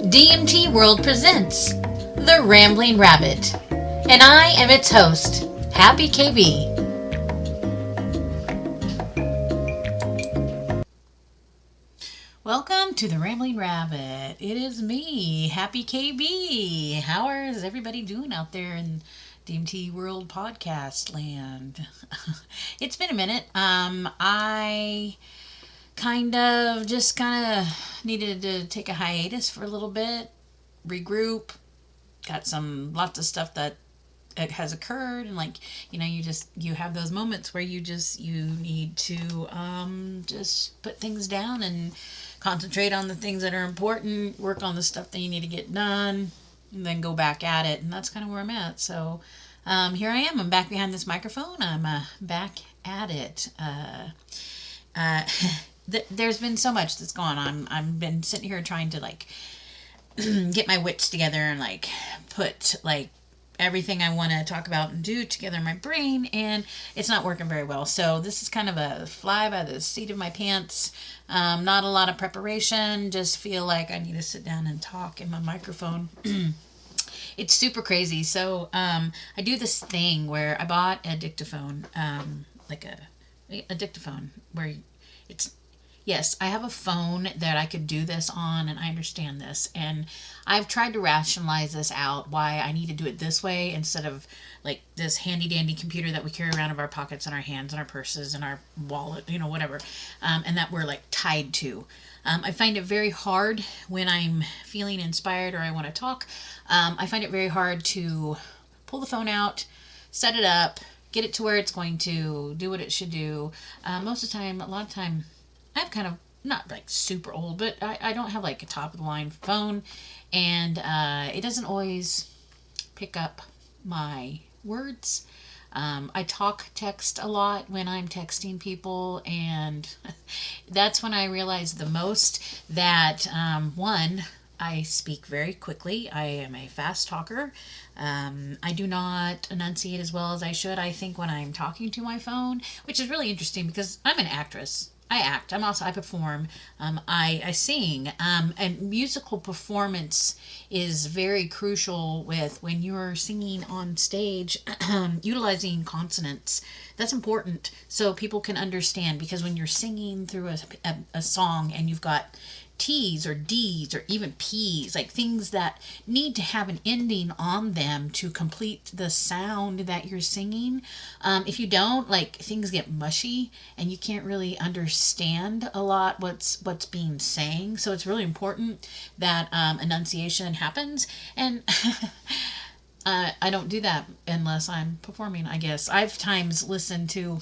DMT World presents The Rambling Rabbit, and I am its host, HappyKB. Welcome to The Rambling Rabbit. It is me, HappyKB. How is everybody doing out there in DMT World podcast land? It's been a minute. I kind of needed to take a hiatus for a little bit, regroup, got lots of stuff that it has occurred, and you have those moments where you need to just put things down and concentrate on the things that are important, work on the stuff that you need to get done, and then go back at it. And that's kind of where I'm at. So here I am. I'm back behind this microphone. I'm back at it. There's been so much that's gone on. I've been sitting here trying to get my wits together and put everything I want to talk about and do together in my brain, and it's not working very well. So this is kind of a fly by the seat of my pants. Not a lot of preparation, just feel like I need to sit down and talk in my microphone. It's super crazy. So I do this thing where I bought a dictaphone, a dictaphone where yes, I have a phone that I could do this on, and I understand this. And I've tried to rationalize this out, why I need to do it this way instead of this handy-dandy computer that we carry around in our pockets and our hands and our purses and our wallet, whatever, and that we're tied to. I find it very hard when I'm feeling inspired or I want to talk. I find it very hard to pull the phone out, set it up, get it to where it's going to do what it should do. A lot of time, I'm kind of not super old, but I don't have a top of the line phone, and it doesn't always pick up my words. I text a lot when I'm texting people, and that's when I realize the most that one, I speak very quickly. I am a fast talker. I do not enunciate as well as I should, I think, when I'm talking to my phone, which is really interesting because I'm an actress. I act. I perform. I sing. And musical performance is very crucial when you're singing on stage, utilizing consonants. That's important so people can understand, because when you're singing through a song and you've got T's or D's or even P's, things that need to have an ending on them to complete the sound that you're singing. If you don't, things get mushy and you can't really understand a lot what's being sang. So it's really important that enunciation happens. And I don't do that unless I'm performing, I guess. I've times listened to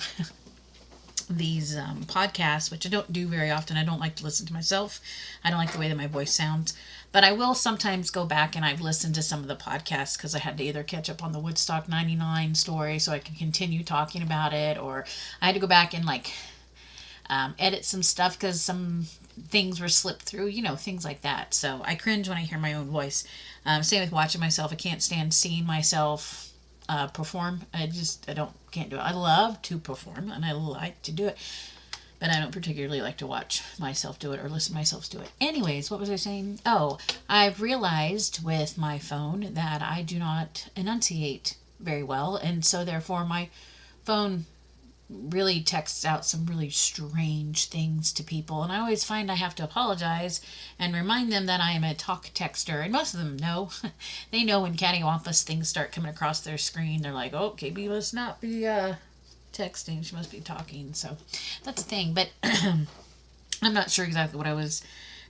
these podcasts, which I don't do very often. I don't like to listen to myself. I don't like the way that my voice sounds. But I will sometimes go back, and I've listened to some of the podcasts because I had to either catch up on the Woodstock 99 story so I could continue talking about it, or I had to go back and edit some stuff because some things were slipped through, things like that. So I cringe when I hear my own voice. Same with watching myself. I can't stand seeing myself perform. Can't do it. I love to perform and I like to do it, but I don't particularly like to watch myself do it or listen to myself do it. Anyways, what was I saying? Oh, I've realized with my phone that I do not enunciate very well, and so therefore my phone really texts out some really strange things to people, and I always find I have to apologize and remind them that I am a talk texter, and most of them know. They know when cattywampus things start coming across their screen. They're like, oh, KB must not be texting, she must be talking. So that's the thing, but I'm not sure exactly what I was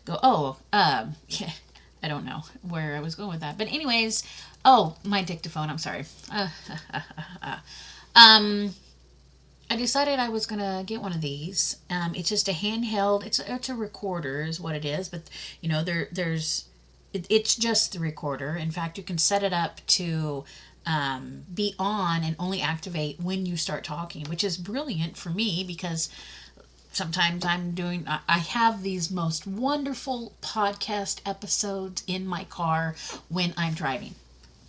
yeah, I don't know where I was going with that, but anyways, my dictaphone, I'm sorry. I decided I was gonna get one of these. It's just a handheld. It's a recorder, is what it is. But it's just the recorder. In fact, you can set it up to be on and only activate when you start talking, which is brilliant for me because sometimes I have these most wonderful podcast episodes in my car when I'm driving.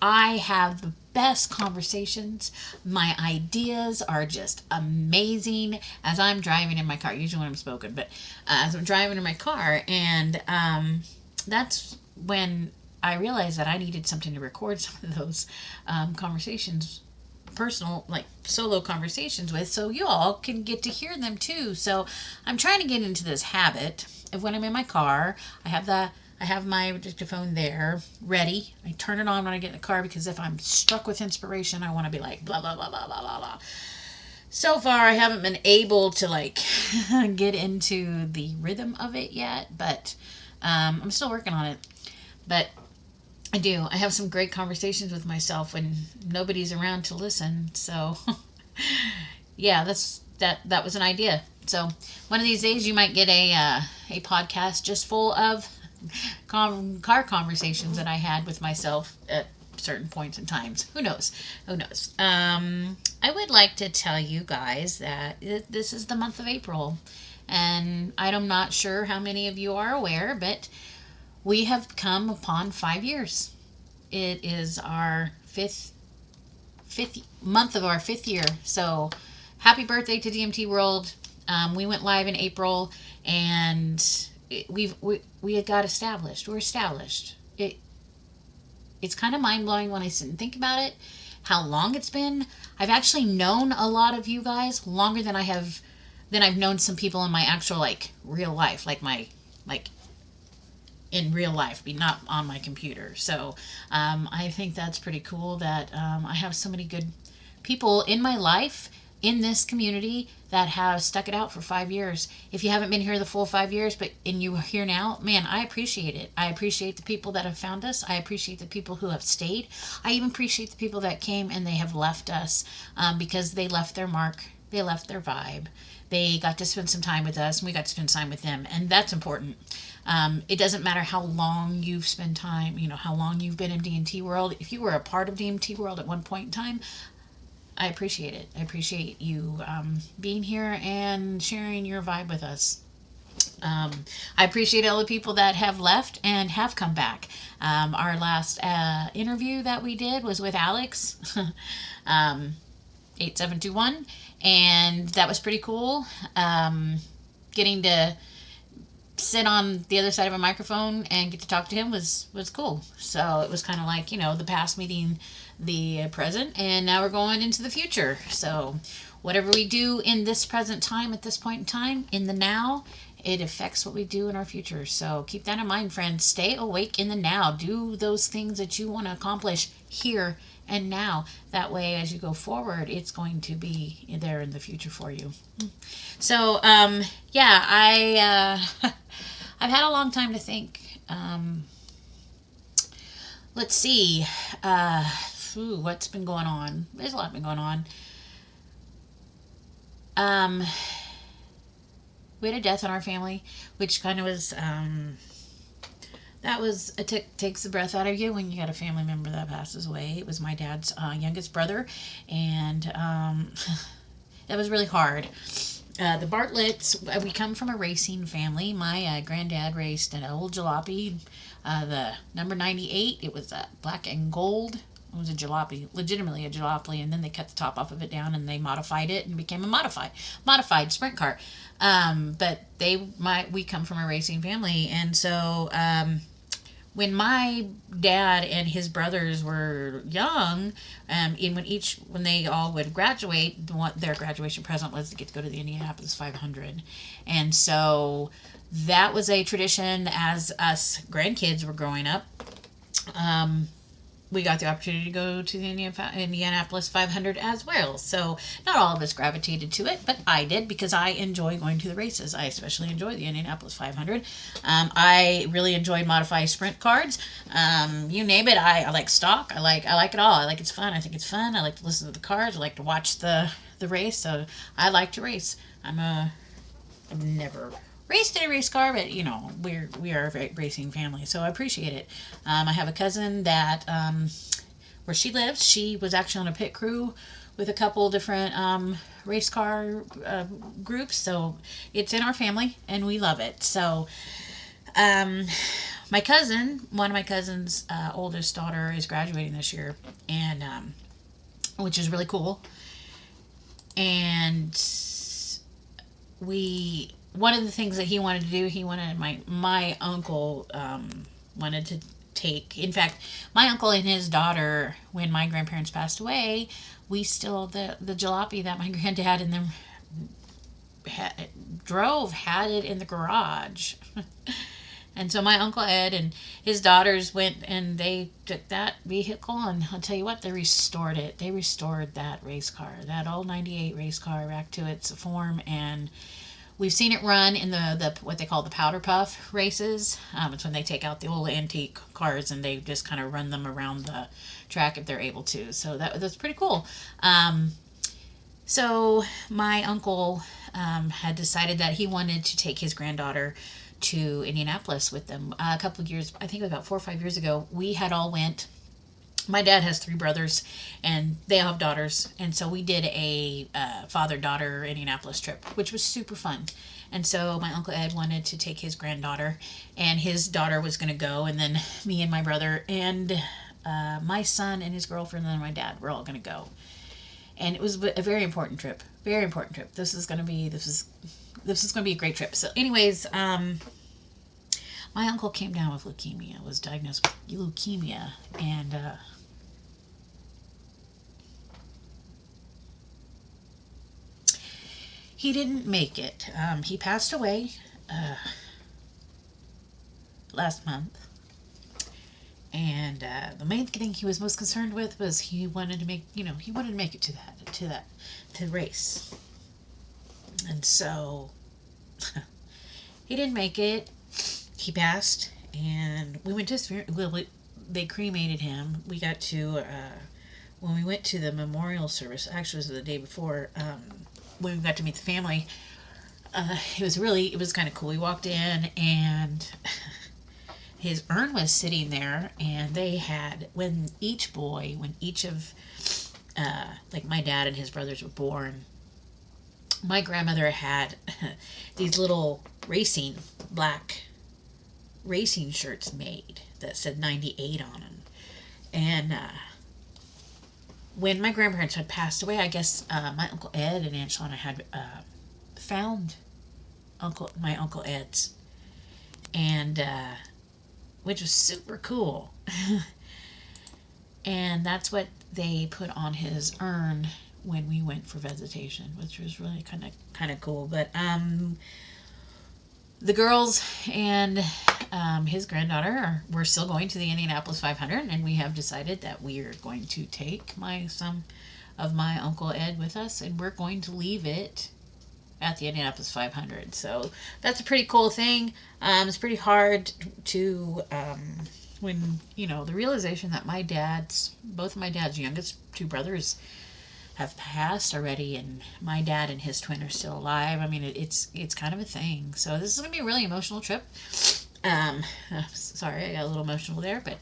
I have the best conversations. My ideas are just amazing as I'm driving in my car. Usually when I'm spoken, but as I'm driving in my car, and that's when I realized that I needed something to record some of those conversations, personal, like solo conversations with, so you all can get to hear them too. So I'm trying to get into this habit of when I'm in my car, I have my dictaphone there ready. I turn it on when I get in the car because if I'm struck with inspiration, I want to be like blah blah blah blah blah blah blah. So far, I haven't been able to like get into the rhythm of it yet, but I'm still working on it. But I do. I have some great conversations with myself when nobody's around to listen. So, yeah, that was an idea. So one of these days, you might get a podcast just full of car conversations that I had with myself at certain points in times. Who knows? Who knows? I would like to tell you guys that this is the month of April, and I'm not sure how many of you are aware, but we have come upon 5 years. It is our fifth month of our 5th year. So happy birthday to DMT World. We went live in April, and we had got established. We're established. It's kind of mind-blowing when I sit and think about it, how long it's been. I've actually known a lot of you guys longer than I've known some people in my actual like real life, like in real life, but not on my computer. So I think that's pretty cool that I have so many good people in my life in this community that have stuck it out for 5 years. If you haven't been here the full 5 years, and you're here now, man, I appreciate it. I appreciate the people that have found us. I appreciate the people who have stayed. I even appreciate the people that came and they have left us because they left their mark. They left their vibe. They got to spend some time with us, and we got to spend time with them, and that's important. It doesn't matter how long you've spent time, how long you've been in DMT World. If you were a part of DMT World at one point in time, I appreciate it. I appreciate you being here and sharing your vibe with us. I appreciate all the people that have left and have come back. Our last interview that we did was with Alex, 8721, and that was pretty cool. Getting to sit on the other side of a microphone and get to talk to him was cool. So it was kind of like, the past meeting the present, and now we're going into the future. So whatever we do in this present time, at this point in time, in the now, it affects what we do in our future. So keep that in mind, friends. Stay awake in the now. Do those things that you want to accomplish here and now. That way, as you go forward, it's going to be there in the future for you. So, yeah, I've had a long time to think. Let's see. What's been going on? There's a lot been going on. We had a death in our family, which kind of was, takes the breath out of you when you got a family member that passes away. It was my dad's youngest brother, and that was really hard. The Bartletts, we come from a racing family. My granddad raced an old jalopy, the number 98. It was black and gold. It was a jalopy, legitimately a jalopy, and then they cut the top off of it down and they modified it and became a modified sprint car. But we come from a racing family, and so when my dad and his brothers were young, when they all would graduate, their graduation present was to get to go to the Indianapolis 500, and so that was a tradition as us grandkids were growing up. We got the opportunity to go to the Indianapolis 500 as well. So not all of us gravitated to it, but I did because I enjoy going to the races. I especially enjoy the Indianapolis 500. I really enjoyed modified sprint cars. You name it. I like stock. I like it all. I like it's fun. I think it's fun. I like to listen to the cars. I like to watch the race. So I like to race. I've never raced in a race car, but we are a racing family, so I appreciate it. I have a cousin that where she lives, she was actually on a pit crew with a couple different race car groups, so it's in our family and we love it. So one of my cousin's oldest daughter is graduating this year, and which is really cool. And one of the things that he wanted to do, he wanted my uncle wanted to take. In fact, my uncle and his daughter, when my grandparents passed away, we still the jalopy that my granddad and them had it in the garage. And so my Uncle Ed and his daughters went and they took that vehicle, and I'll tell you what, they restored it. They restored that race car, that old 98 race car, back to its form. And we've seen it run in the what they call the powder puff races. It's when they take out the old antique cars and they just kind of run them around the track if they're able to. So that's pretty cool. So my uncle had decided that he wanted to take his granddaughter to Indianapolis with them. A couple of years, I think about 4 or 5 years ago, we had all went. My dad has 3 brothers, and they all have daughters, and so we did a father-daughter Indianapolis trip, which was super fun. And so my Uncle Ed wanted to take his granddaughter, and his daughter was going to go, and then me and my brother and my son and his girlfriend and my dad were all going to go. And it was a very important trip. Very important trip. This is going to be a great trip. So anyways, my uncle came down with leukemia, was diagnosed with leukemia, and he didn't make it. He passed away last month. And the main thing he was most concerned with was he wanted to make it to the race. And so he didn't make it. He passed, and we went to they cremated him. We got to when we went to the memorial service. Actually, it was the day before. When we got to meet the family, it was kind of cool. We walked in, and his urn was sitting there, and they had, when each of like my dad and his brothers were born, my grandmother had these little black racing shirts made that said 98 on them. And when my grandparents had passed away, I guess my Uncle Ed and Aunt Shauna had found my Uncle Ed's, and which was super cool. And that's what they put on his urn when we went for visitation, which was really kind of cool. But the girls and his granddaughter we're still going to the Indianapolis 500, and we have decided that we are going to take some of my Uncle Ed with us, and we're going to leave it at the Indianapolis 500. So that's a pretty cool thing. It's pretty hard to when the realization that both of my dad's youngest 2 brothers have passed already, and my dad and his twin are still alive. I mean, it's kind of a thing. So this is going to be a really emotional trip. Sorry, I got a little emotional there, but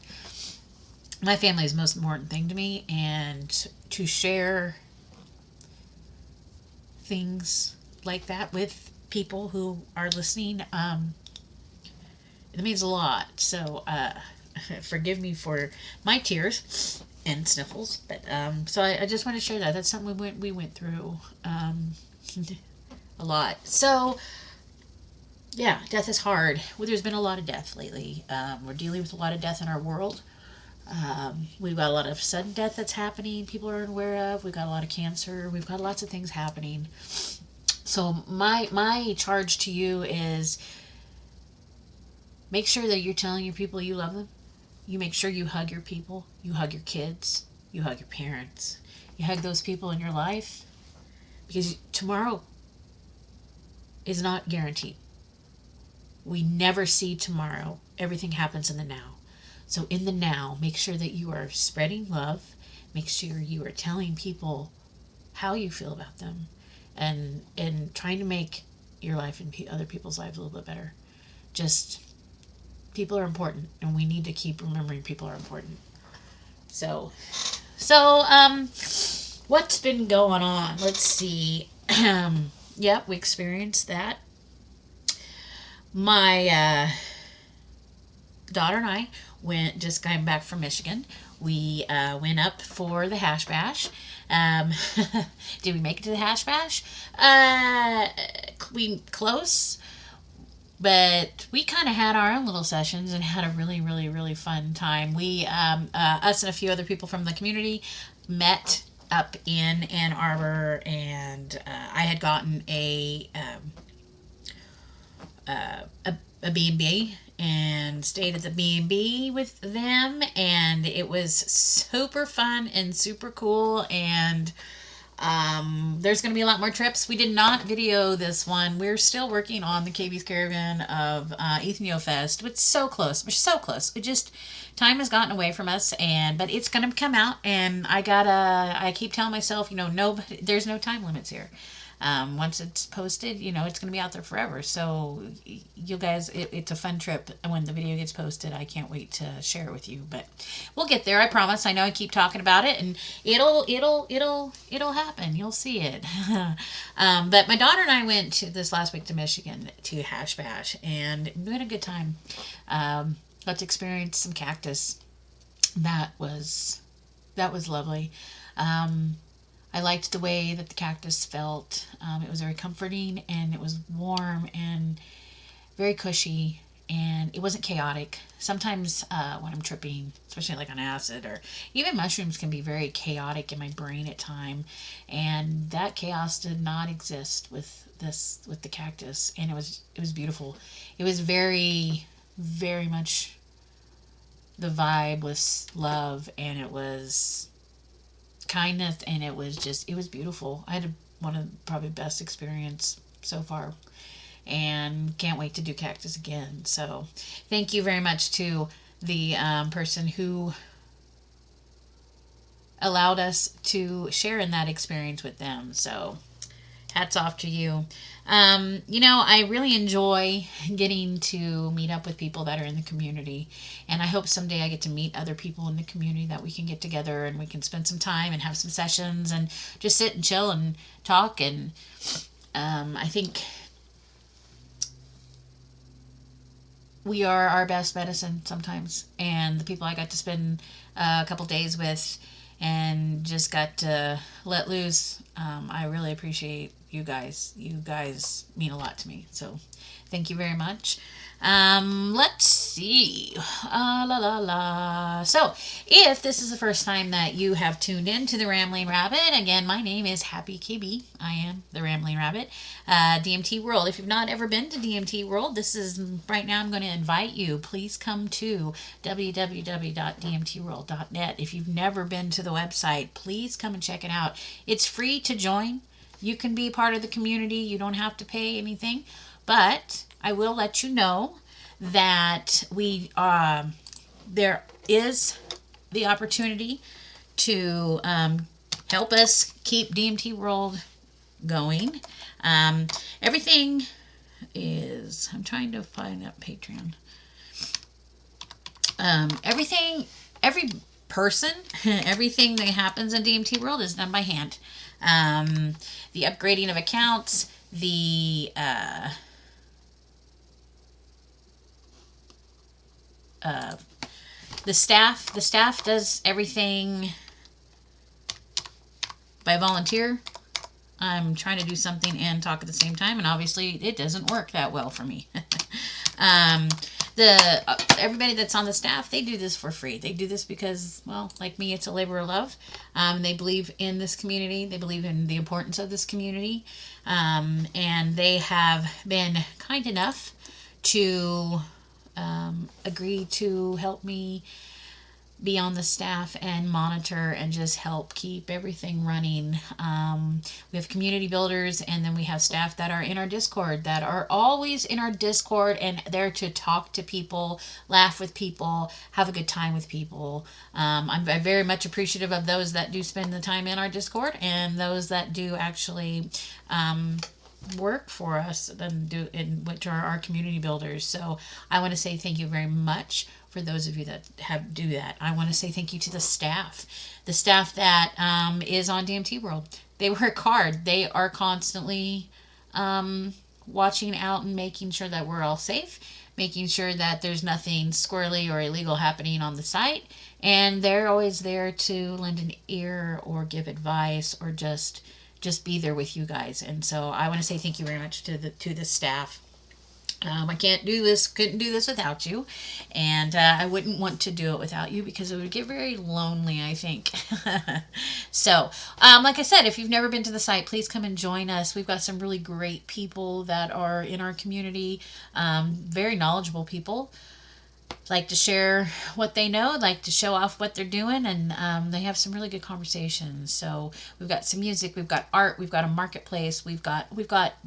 my family is the most important thing to me, and to share things like that with people who are listening, it means a lot. So forgive me for my tears and sniffles, but so I just want to share that. That's something we went through a lot. So yeah, death is hard. Well, there's been a lot of death lately. We're dealing with a lot of death in our world. We've got a lot of sudden death that's happening people are unaware of. We've got a lot of cancer. We've got lots of things happening. So my charge to you is, make sure that you're telling your people you love them. You make sure you hug your people. You hug your kids. You hug your parents. You hug those people in your life, because tomorrow is not guaranteed. We never see tomorrow. Everything happens in the now. So in the now, make sure that you are spreading love. Make sure you are telling people how you feel about them, and trying to make your life and other people's lives a little bit better. Just, people are important, and we need to keep remembering people are important. So what's been going on? Let's see. Yeah, we experienced that. My daughter and I just came back from Michigan. We went up for the Hash Bash. Did we make it to the Hash Bash? We close. But we kind of had our own little sessions and had a really, really, really fun time. We, us and a few other people from the community met up in Ann Arbor, and I had gotten a B&B and stayed at the B&B with them, and it was super fun and super cool. And there's going to be a lot more trips. We did not video this one. We're still working on the KB's Caravan of Ethanio Fest. It's so close. We're so close. It just, time has gotten away from us, but it's going to come out, and I keep telling myself, there's no time limits here. Once it's posted, it's going to be out there forever. So you guys, it's a fun trip. When the video gets posted, I can't wait to share it with you, but we'll get there. I promise. I know I keep talking about it, and it'll happen. You'll see it. But my daughter and I went this last week to Michigan to Hash Bash, and we had a good time. Got to experience some cactus. That was lovely. I liked the way that the cactus felt. It was very comforting, and it was warm and very cushy, and it wasn't chaotic. Sometimes when I'm tripping, especially like on acid or even mushrooms, can be very chaotic in my brain at time, and that chaos did not exist with the cactus, and it was beautiful. It was very, very much, the vibe was love, and it was kindness, and it was beautiful. I had one of the probably best experience so far, and can't wait to do cactus again. So thank you very much to the person who allowed us to share in that experience with them. So hats off to you. I really enjoy getting to meet up with people that are in the community, and I hope someday I get to meet other people in the community that we can get together and we can spend some time and have some sessions and just sit and chill and talk. And I think we are our best medicine sometimes, and the people I got to spend a couple days with and just got to let loose, I really appreciate you guys. You guys mean a lot to me, so thank you very much. Let's see. So, if this is the first time that you have tuned in to the Rambling Rabbit, again, my name is HappyKB. I am the Rambling Rabbit. DMT World. If you've not ever been to DMT World, right now I'm going to invite you. Please come to www.dmtworld.net. If you've never been to the website, please come and check it out. It's free to join. You can be part of the community. You don't have to pay anything, but I will let you know that there is the opportunity to help us keep DMT World going. Everything is, I'm trying to find that Patreon. Every person, everything that happens in DMT World is done by hand. The upgrading of accounts, the staff does everything by volunteer. I'm trying to do something and talk at the same time, and obviously it doesn't work that well for me. Everybody that's on the staff, they do this for free. They do this because, well, like me, it's a labor of love. They believe in this community. They believe in the importance of this community. And they have been kind enough to agree to help me be on the staff and monitor and just help keep everything running. We have community builders, and then we have staff that are in our Discord, that are always in our Discord and there to talk to people, laugh with people, have a good time with people. I'm very much appreciative of those that do spend the time in our Discord, and those that do actually work for us and which are our community builders. So I want to say thank you very much for those of you that do that. I want to say thank you to the staff that is on DMT World. They work hard. They are constantly watching out and making sure that we're all safe, making sure that there's nothing squirrely or illegal happening on the site, and they're always there to lend an ear or give advice or just be there with you guys. And so I want to say thank you very much to the staff. I can't do this, couldn't do this without you. And I wouldn't want to do it without you because it would get very lonely, I think. So, like I said, if you've never been to the site, please come and join us. We've got some really great people that are in our community, very knowledgeable people. Like to share what they know, like to show off what they're doing, and they have some really good conversations. So we've got some music, we've got art, we've got a marketplace, we've got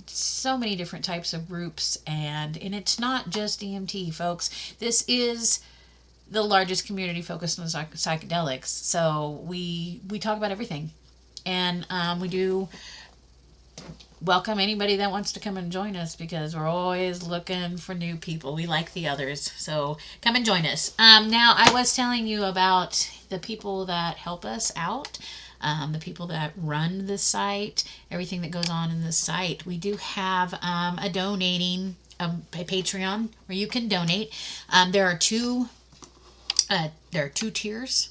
so many different types of groups, and it's not just DMT, folks. This is the largest community focused on psychedelics. So we talk about everything, and we do welcome anybody that wants to come and join us because we're always looking for new people. We like the others, so come and join us. Now, I was telling you about the people that help us out, the people that run the site, everything that goes on in the site. We do have a Patreon where you can donate. There are two tiers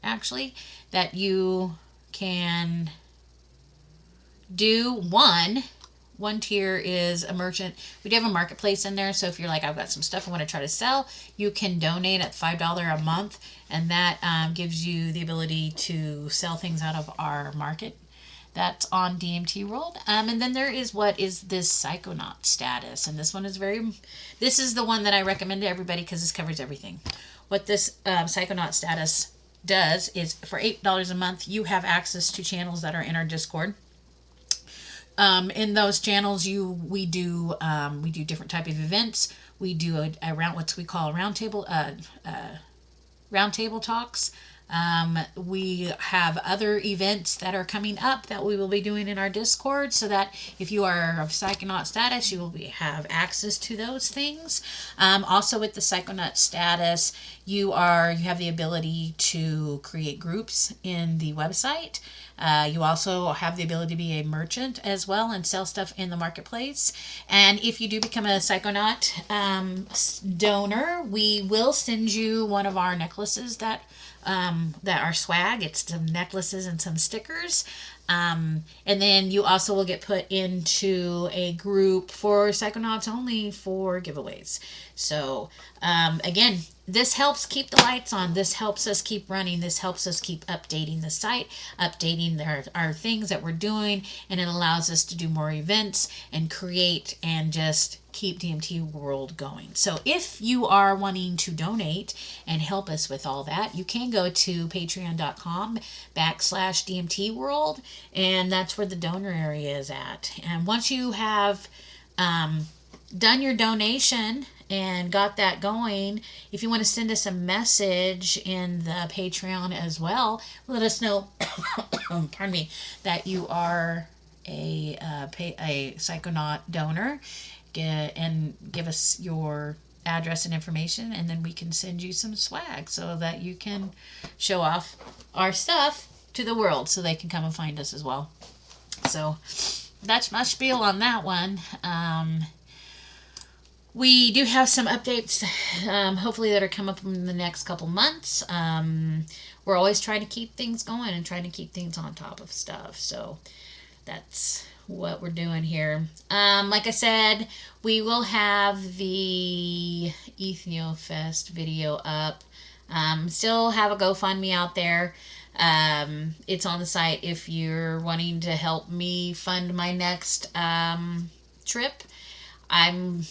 actually that you can do. One tier is a merchant. We do have a marketplace in there, so if you're like, I've got some stuff I want to try to sell, you can donate at $5 a month, and that gives you the ability to sell things out of our market. That's on DMT World. And then there is what is this Psychonaut status, and this is the one that I recommend to everybody because this covers everything. What this Psychonaut status does is for $8 a month, you have access to channels that are in our Discord. In those channels, we do different type of events. We do what we call roundtable talks. We have other events that are coming up that we will be doing in our Discord, so that if you are of Psychonaut status, you will have access to those things. Also, with the Psychonaut status, you have the ability to create groups in the website. You also have the ability to be a merchant as well and sell stuff in the marketplace. And if you do become a Psychonaut donor, we will send you one of our necklaces that are swag. It's some necklaces and some stickers. And then you also will get put into a group for Psychonauts only for giveaways. So, again, this helps keep the lights on. This helps us keep running. This helps us keep updating the site, updating our things that we're doing, and it allows us to do more events and create and just keep DMT World going. So if you are wanting to donate and help us with all that, you can go to patreon.com/DMT World, and that's where the donor area is at. And once you have done your donation and got that going, if you want to send us a message in the Patreon as well, let us know pardon me, that you are a Psychonaut donor, and give us your address and information, and then we can send you some swag so that you can show off our stuff to the world so they can come and find us as well. So that's my spiel on that one. We do have some updates, hopefully, that are coming up in the next couple months. We're always trying to keep things going and trying to keep things on top of stuff. So that's what we're doing here. Like I said, we will have the EthioFest video up. Still have a GoFundMe out there. It's on the site if you're wanting to help me fund my next trip. I'm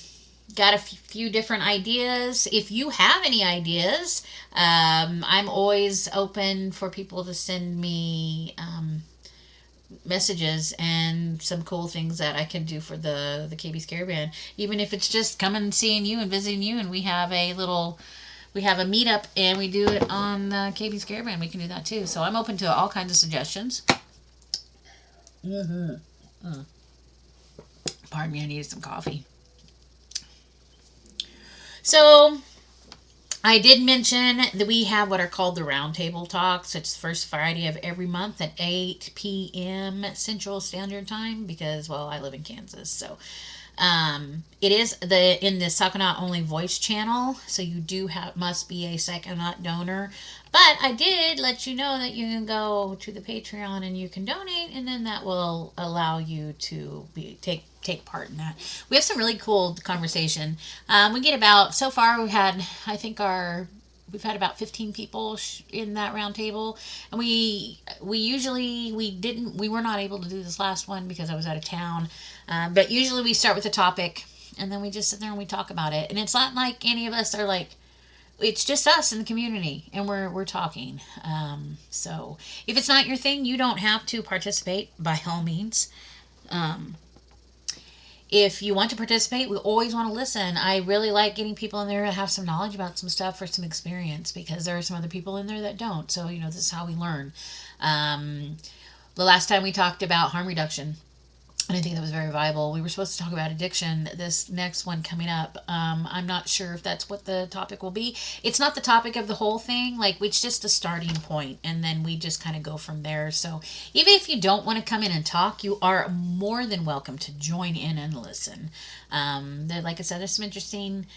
got a few different ideas. If you have any ideas, I'm always open for people to send me messages and some cool things that I can do for the KB's Caravan. Even if it's just coming and seeing you and visiting you, and we have a meetup and we do it on the KB's Caravan, we can do that too. So I'm open to all kinds of suggestions. Pardon me, I needed some coffee. So, I did mention that we have what are called the Roundtable Talks. It's the first Friday of every month at 8 p.m. Central Standard Time because, well, I live in Kansas. So, it is in the Psychonaut Only Voice channel. So, you must be a Psychonaut donor. But I did let you know that you can go to the Patreon and you can donate, and then that will allow you to take take part in that. We have some really cool conversation. We get about, so far we've had, I think we've had about 15 people in that round table, and we were not able to do this last one because I was out of town, but usually we start with a topic and then we just sit there and we talk about it, and it's not like any of us are like, it's just us in the community and we're talking. So if it's not your thing, you don't have to participate by all means. If you want to participate, we always want to listen. I really like getting people in there that have some knowledge about some stuff or some experience, because there are some other people in there that don't. So, this is how we learn. The last time we talked about harm reduction, and I think that was very viable. We were supposed to talk about addiction. This next one coming up, I'm not sure if that's what the topic will be. It's not the topic of the whole thing. Like, it's just a starting point, and then we just kind of go from there. So even if you don't want to come in and talk, you are more than welcome to join in and listen. Like I said, there's some interesting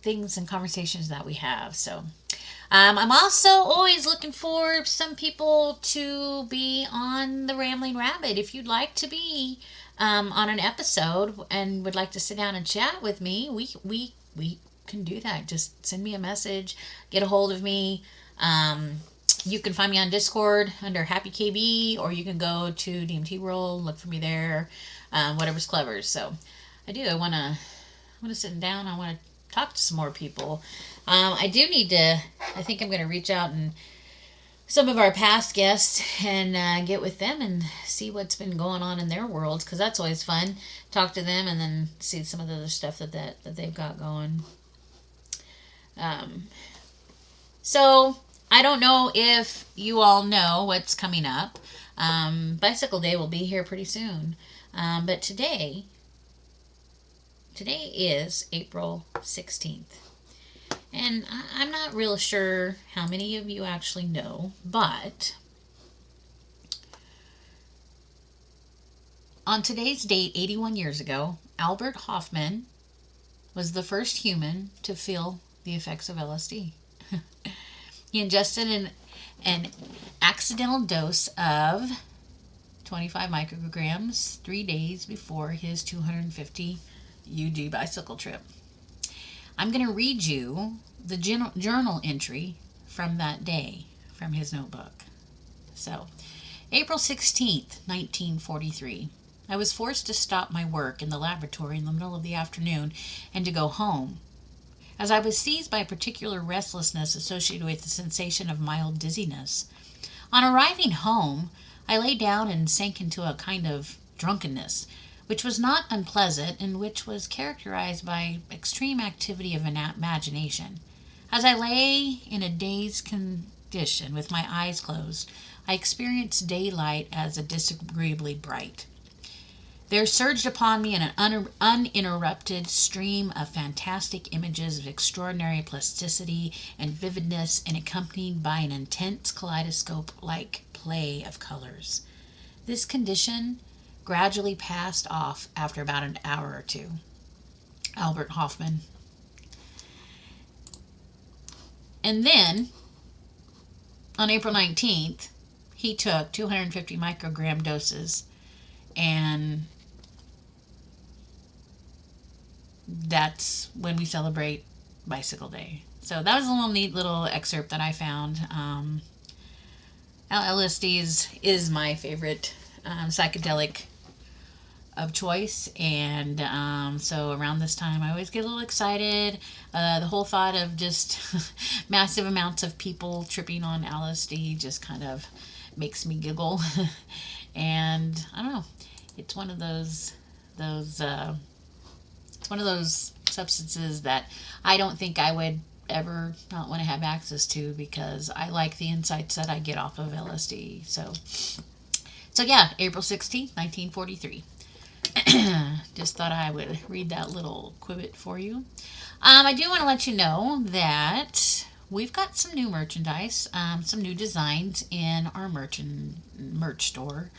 things and conversations that we have. So I'm also always looking for some people to be on the Rambling Rabbit. If you'd like to be on an episode and would like to sit down and chat with me, we can do that. Just send me a message, get a hold of me. You can find me on Discord under HappyKB, or you can go to DMT World, look for me there, whatever's clever. So I want to sit down. I want to talk to some more people. I think I'm going to reach out and some of our past guests and get with them and see what's been going on in their worlds, because that's always fun. Talk to them and then see some of the other stuff that they've got going. So I don't know if you all know what's coming up. Bicycle Day will be here pretty soon. But today is April 16th. And I'm not real sure how many of you actually know, but on today's date, 81 years ago, Albert Hofmann was the first human to feel the effects of LSD. He ingested an accidental dose of 25 micrograms 3 days before his 250 UD bicycle trip. I'm going to read you the journal entry from that day from his notebook. So, April 16th, 1943. I was forced to stop my work in the laboratory in the middle of the afternoon and to go home, as I was seized by a particular restlessness associated with the sensation of mild dizziness. On arriving home, I lay down and sank into a kind of drunkenness, which was not unpleasant and which was characterized by extreme activity of imagination. As I lay in a dazed condition with my eyes closed, I experienced daylight as a disagreeably bright. There surged upon me an uninterrupted stream of fantastic images of extraordinary plasticity and vividness, and accompanied by an intense kaleidoscope-like play of colors. This condition gradually passed off after about an hour or two. Albert Hofmann. And then, on April 19th, he took 250 microgram doses, and that's when we celebrate Bicycle Day. So that was a neat little excerpt that I found. LSD is my favorite psychedelic of choice, and so around this time I always get a little excited. The whole thought of just massive amounts of people tripping on LSD just kind of makes me giggle. And I don't know, it's one of those substances that I don't think I would ever not want to have access to, because I like the insights that I get off of LSD. So yeah, April 16th, 1943. Just thought I would read that little quibit for you. I do want to let you know that we've got some new merchandise, some new designs in our merch store.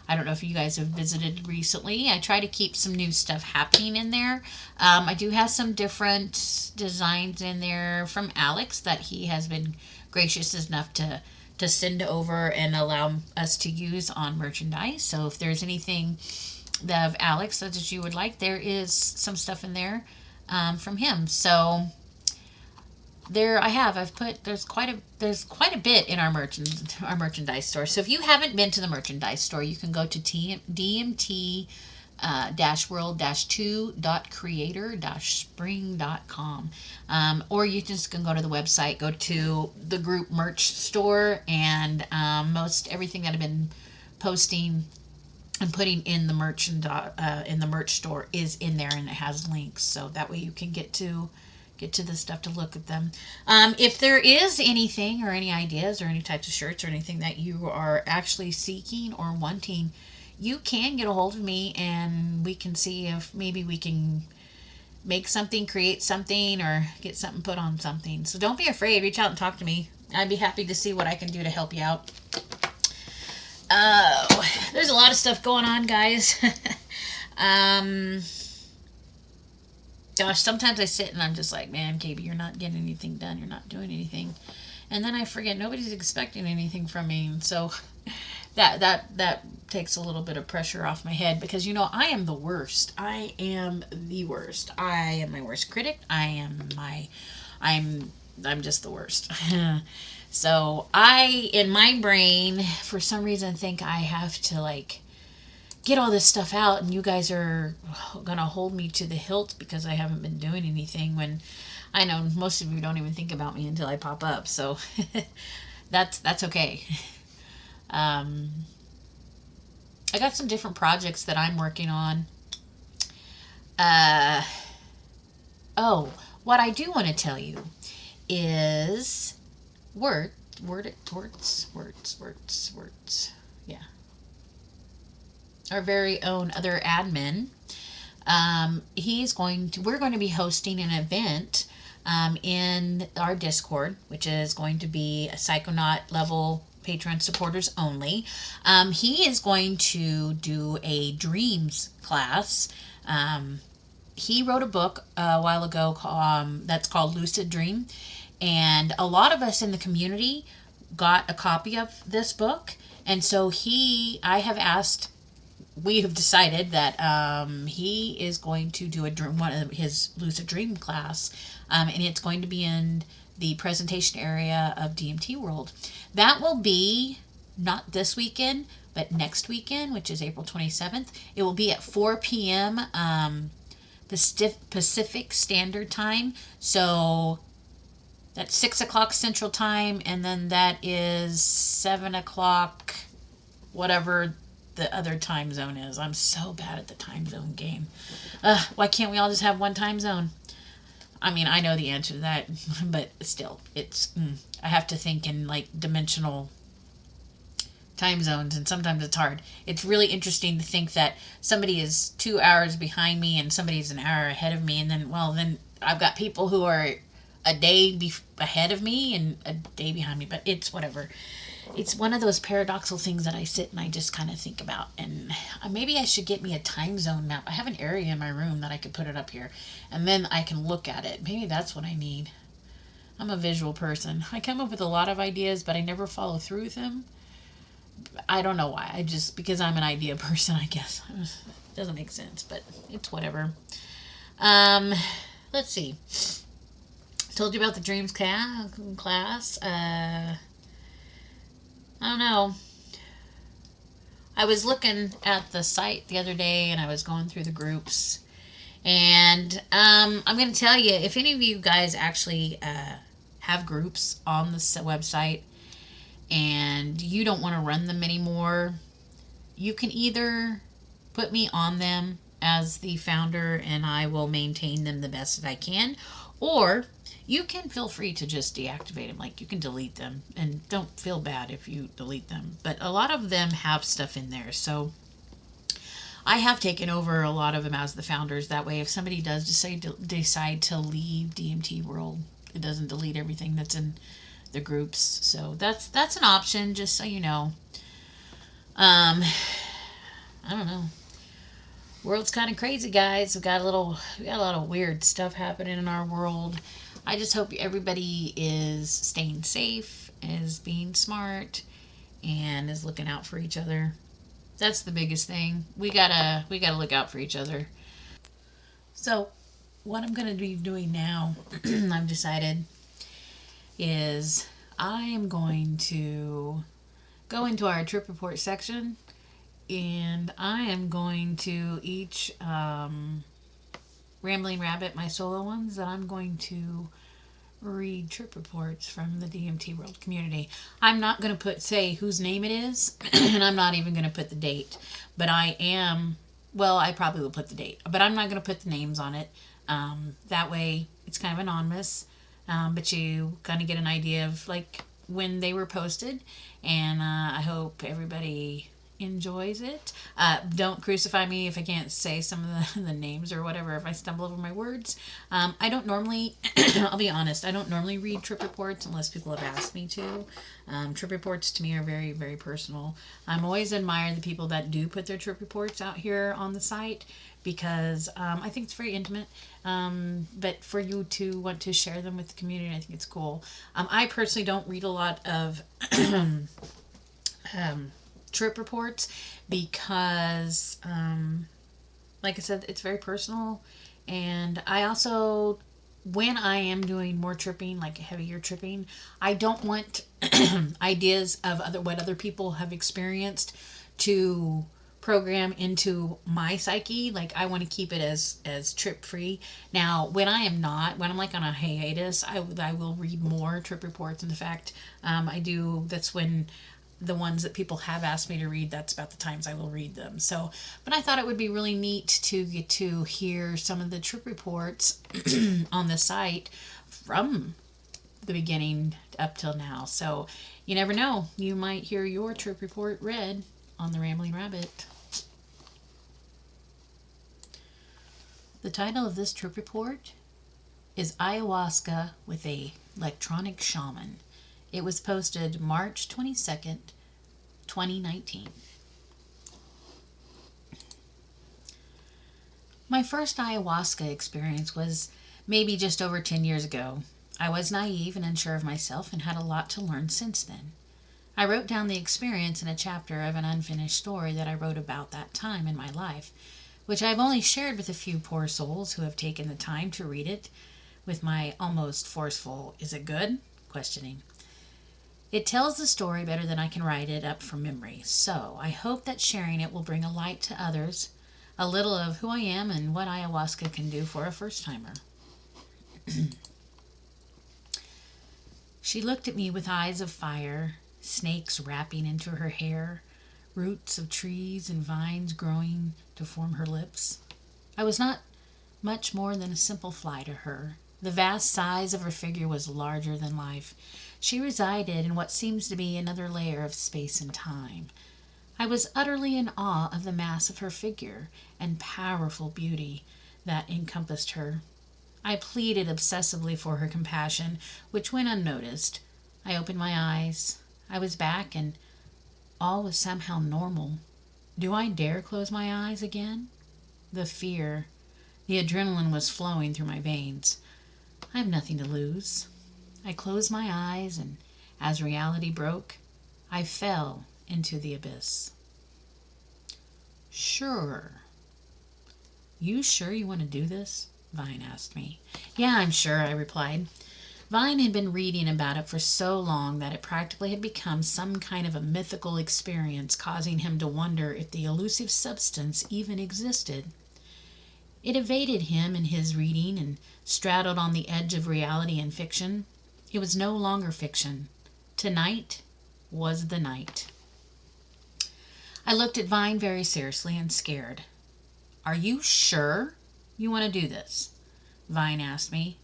I don't know if you guys have visited recently. I try to keep some new stuff happening in there. I do have some different designs in there from Alex that he has been gracious enough to send over and allow us to use on merchandise. So if there's anything of Alex that you would like, there is some stuff in there from him. So there I've put there's quite a bit in our merchandise store. So if you haven't been to the merchandise store, you can go to DMT world 2.creator-spring.com, or you just can go to the website, go to the group merch store, and most everything that I've been posting and putting in the merch store is in there, and it has links, so that way you can get to the stuff to look at them. If there is anything or any ideas or any types of shirts or anything that you are actually seeking or wanting, you can get a hold of me and we can see if maybe we can make something, create something, or get something put on something. So don't be afraid. Reach out and talk to me. I'd be happy to see what I can do to help you out. There's a lot of stuff going on, guys. Gosh, sometimes I sit and I'm just like, man, KB, you're not getting anything done. You're not doing anything. And then I forget nobody's expecting anything from me. And so that takes a little bit of pressure off my head, because, I am the worst. I am the worst. I am my worst critic. I'm just the worst. So in my brain, for some reason, think I have to get all this stuff out, and you guys are gonna hold me to the hilt because I haven't been doing anything, when I know most of you don't even think about me until I pop up. So that's okay. I got some different projects that I'm working on. What I do want to tell you is words. Yeah. Our very own other admin. We're going to be hosting an event in our Discord, which is going to be a Psychonaut level Patreon supporters only. He is going to do a dreams class. He wrote a book a while ago that's called Lucid Dream, and a lot of us in the community got a copy of this book, and so we have decided that he is going to do one of his Lucid Dream class, and it's going to be in the presentation area of DMT World. That will be not this weekend, but next weekend, which is April 27th. It will be at 4 p.m. Pacific Standard Time. So that's 6 o'clock Central Time, and then that is 7 o'clock, whatever the other time zone is. I'm so bad at the time zone game. Why can't we all just have one time zone? I mean, I know the answer to that, but still, I have to think in dimensional time zones, and sometimes it's hard. It's really interesting to think that somebody is 2 hours behind me and somebody's an hour ahead of me, and then I've got people who are a day ahead of me and a day behind me, but it's whatever. It's one of those paradoxical things that I sit and I just kind of think about, and maybe I should get me a time zone map. I have an area in my room that I could put it up here, and then I can look at it. Maybe that's what I need. I'm a visual person. I come up with a lot of ideas, but I never follow through with them. I don't know why. Because I'm an idea person, I guess. It doesn't make sense, but it's whatever. Let's see. Told you about the dreams class. I don't know. I was looking at the site the other day, and I was going through the groups, and I'm going to tell you, if any of you guys actually have groups on the website and you don't want to run them anymore, you can either put me on them as the founder and I will maintain them the best that I can, or you can feel free to just deactivate them. You can delete them, and don't feel bad if you delete them. But a lot of them have stuff in there, so I have taken over a lot of them as the founders. That way, if somebody does decide to leave DMT World, it doesn't delete everything that's in the groups. So that's an option, just so you know. I don't know. World's kind of crazy, guys. We got a lot of weird stuff happening in our world. I just hope everybody is staying safe, is being smart, and is looking out for each other. That's the biggest thing. We gotta look out for each other. So, what I'm gonna be doing now, I've decided, is I am going to go into our trip report section, and I am going to each Rambling Rabbit, my solo ones, that I'm going to read trip reports from the DMT World community. I'm not going to say whose name it is, and I'm not even going to put the date. But I probably will put the date, but I'm not going to put the names on it. That way, it's kind of anonymous, but you kind of get an idea of like when they were posted, and I hope everybody enjoys it. Don't crucify me if I can't say some of the names or whatever, if I stumble over my words. I don't normally, I'll be honest, I don't normally read trip reports unless people have asked me to. Trip reports to me are very, very personal. I'm always admire the people that do put their trip reports out here on the site, because I think it's very intimate. But for you to want to share them with the community, I think it's cool. I personally don't read a lot of trip reports because, like I said, it's very personal. And I also, when I am doing more tripping, like heavier tripping, I don't want ideas of what other people have experienced to program into my psyche. Like, I want to keep it as trip free. Now, when I'm like on a hiatus, I will read more trip reports. In fact, I do. That's when the ones that people have asked me to read, that's about the times I will read them. So, but I thought it would be really neat to get to hear some of the trip reports on the site from the beginning up till now. So you never know, you might hear your trip report read on the Rambling Rabbit. The title of this trip report is Ayahuasca with a Electronic Shaman. It was posted March 22nd, 2019. My first ayahuasca experience was maybe just over 10 years ago. I was naive and unsure of myself and had a lot to learn since then. I wrote down the experience in a chapter of an unfinished story that I wrote about that time in my life, which I have only shared with a few poor souls who have taken the time to read it with my almost forceful, "Is it good?" questioning. It tells the story better than I can write it up from memory, so I hope that sharing it will bring a light to others, a little of who I am and what ayahuasca can do for a first-timer. She looked at me with eyes of fire, snakes wrapping into her hair, roots of trees and vines growing to form her lips. I was not much more than a simple fly to her. The vast size of her figure was larger than life. She resided in what seems to be another layer of space and time. I was utterly in awe of the mass of her figure and powerful beauty that encompassed her. I pleaded obsessively for her compassion, which went unnoticed. I opened my eyes. I was back, and all was somehow normal. Do I dare close my eyes again? The fear, the adrenaline was flowing through my veins. I have nothing to lose. I closed my eyes, and as reality broke, I fell into the abyss. Sure. You sure you want to do this? Vine asked me. Yeah, I'm sure, I replied. Vine had been reading about it for so long that it practically had become some kind of a mythical experience, causing him to wonder if the elusive substance even existed. It evaded him in his reading and straddled on the edge of reality and fiction. It was no longer fiction. Tonight was the night. I looked at Vine very seriously and scared. Are you sure you want to do this? Vine asked me.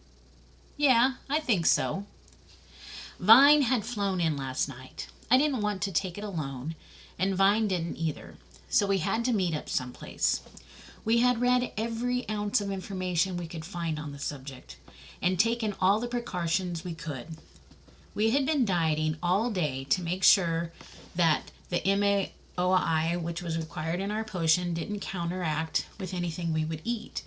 Yeah, I think so. Vine had flown in last night. I didn't want to take it alone, and Vine didn't either, so we had to meet up someplace. We had read every ounce of information we could find on the subject, and taken all the precautions we could. We had been dieting all day to make sure that the MAOI, which was required in our potion, didn't counteract with anything we would eat.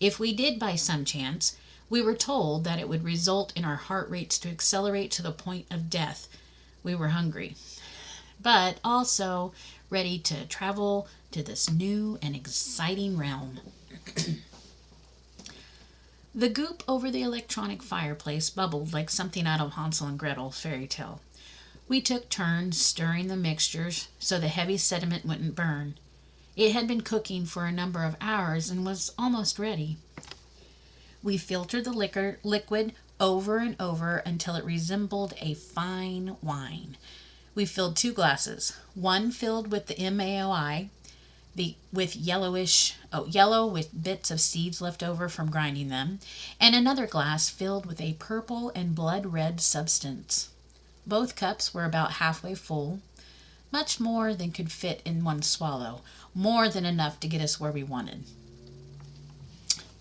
If we did by some chance, we were told that it would result in our heart rates to accelerate to the point of death. We were hungry. But also, ready to travel to this new and exciting realm. The goop over the electronic fireplace bubbled like something out of Hansel and Gretel fairy tale. We took turns stirring the mixtures so the heavy sediment wouldn't burn. It had been cooking for a number of hours and was almost ready. We filtered the liquid over and over until it resembled a fine wine. We filled 2 glasses, one filled with the MAOI, yellow with bits of seeds left over from grinding them, and another glass filled with a purple and blood red substance. Both cups were about halfway full, much more than could fit in one swallow, more than enough to get us where we wanted.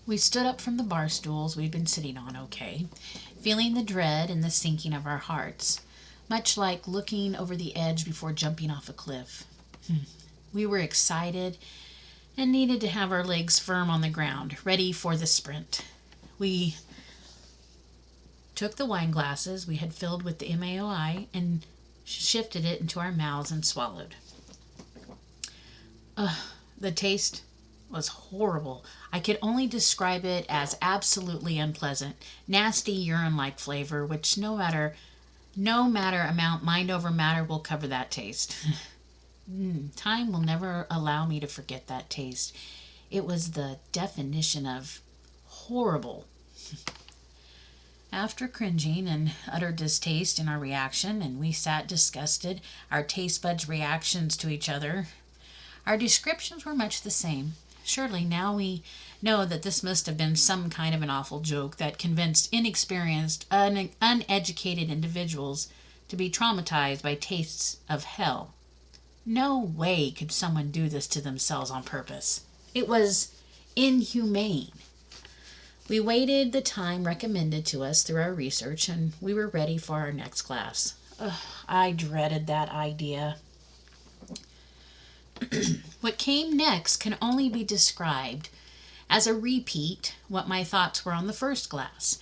We stood up from the bar stools we'd been sitting on, feeling the dread and the sinking of our hearts, much like looking over the edge before jumping off a cliff. We were excited and needed to have our legs firm on the ground, ready for the sprint. We took the wine glasses we had filled with the MAOI and shifted it into our mouths and swallowed. The taste was horrible. I could only describe it as absolutely unpleasant, nasty urine-like flavor, which no matter amount, mind over matter will cover that taste. Time will never allow me to forget that taste. It was the definition of horrible. After cringing and utter distaste in our reaction, and we sat disgusted, our taste buds' reactions to each other, our descriptions were much the same. Surely now we know that this must have been some kind of an awful joke that convinced inexperienced, uneducated individuals to be traumatized by tastes of hell. No way could someone do this to themselves on purpose. It was inhumane. We waited the time recommended to us through our research, and we were ready for our next class. I dreaded that idea. What came next can only be described as a repeat what my thoughts were on the first glass,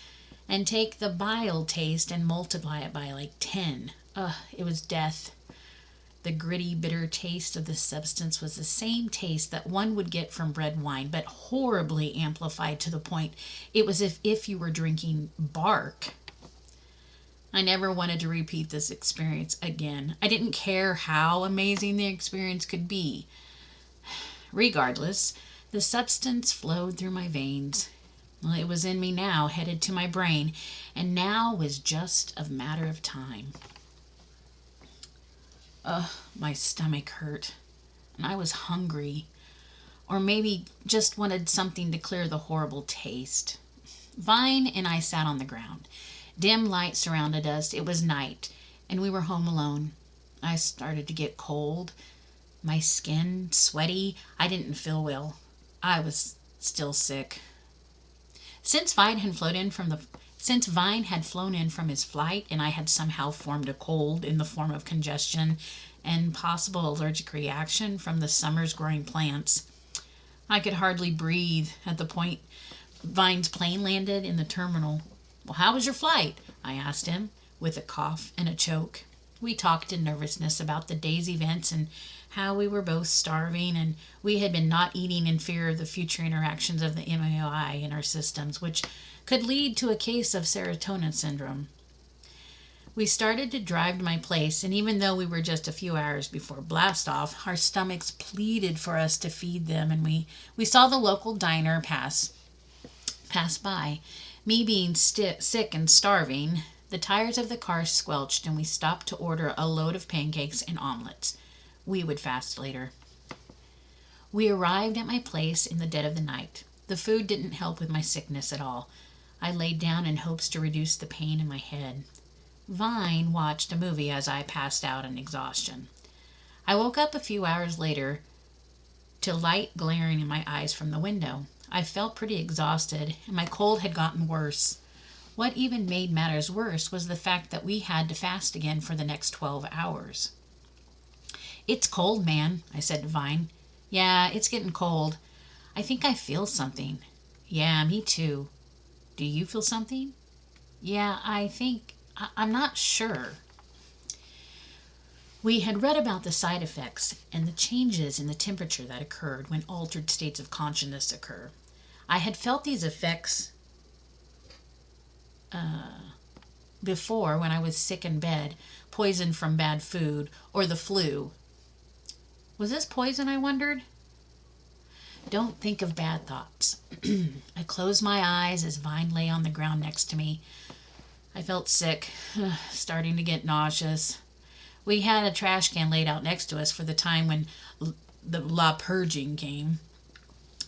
and take the bile taste and multiply it by like 10. It was death. The gritty, bitter taste of the substance was the same taste that one would get from red wine, but horribly amplified to the point it was as if you were drinking bark. I never wanted to repeat this experience again. I didn't care how amazing the experience could be. Regardless, the substance flowed through my veins. Well, it was in me now, headed to my brain, and now was just a matter of time. My stomach hurt, and I was hungry, or maybe just wanted something to clear the horrible taste. Vine and I sat on the ground. Dim light surrounded us. It was night, and we were home alone. I started to get cold, my skin sweaty. I didn't feel well. I was still sick. Since Vine had flown in from his flight, and I had somehow formed a cold in the form of congestion and possible allergic reaction from the summer's growing plants, I could hardly breathe at the point Vine's plane landed in the terminal. "Well, how was your flight?" I asked him, with a cough and a choke. We talked in nervousness about the day's events and how we were both starving, and we had been not eating in fear of the future interactions of the MAOI in our systems, which could lead to a case of serotonin syndrome. We started to drive to my place, and even though we were just a few hours before blast-off, our stomachs pleaded for us to feed them, and we saw the local diner pass by. Me being sick and starving, the tires of the car squelched, and we stopped to order a load of pancakes and omelets. We would fast later. We arrived at my place in the dead of the night. The food didn't help with my sickness at all. I laid down in hopes to reduce the pain in my head. Vine watched a movie as I passed out in exhaustion. I woke up a few hours later to light glaring in my eyes from the window. I felt pretty exhausted, and my cold had gotten worse. What even made matters worse was the fact that we had to fast again for the next 12 hours. "It's cold, man," I said to Vine. "Yeah, it's getting cold. I think I feel something." "Yeah, me too." "Do you feel something?" "Yeah, I'm not sure." We had read about the side effects and the changes in the temperature that occurred when altered states of consciousness occur. I had felt these effects before when I was sick in bed, poisoned from bad food, or the flu. Was this poison, I wondered? Don't think of bad thoughts. I closed my eyes as Vine lay on the ground next to me. I felt sick, starting to get nauseous. We had a trash can laid out next to us for the time when the La Purging came.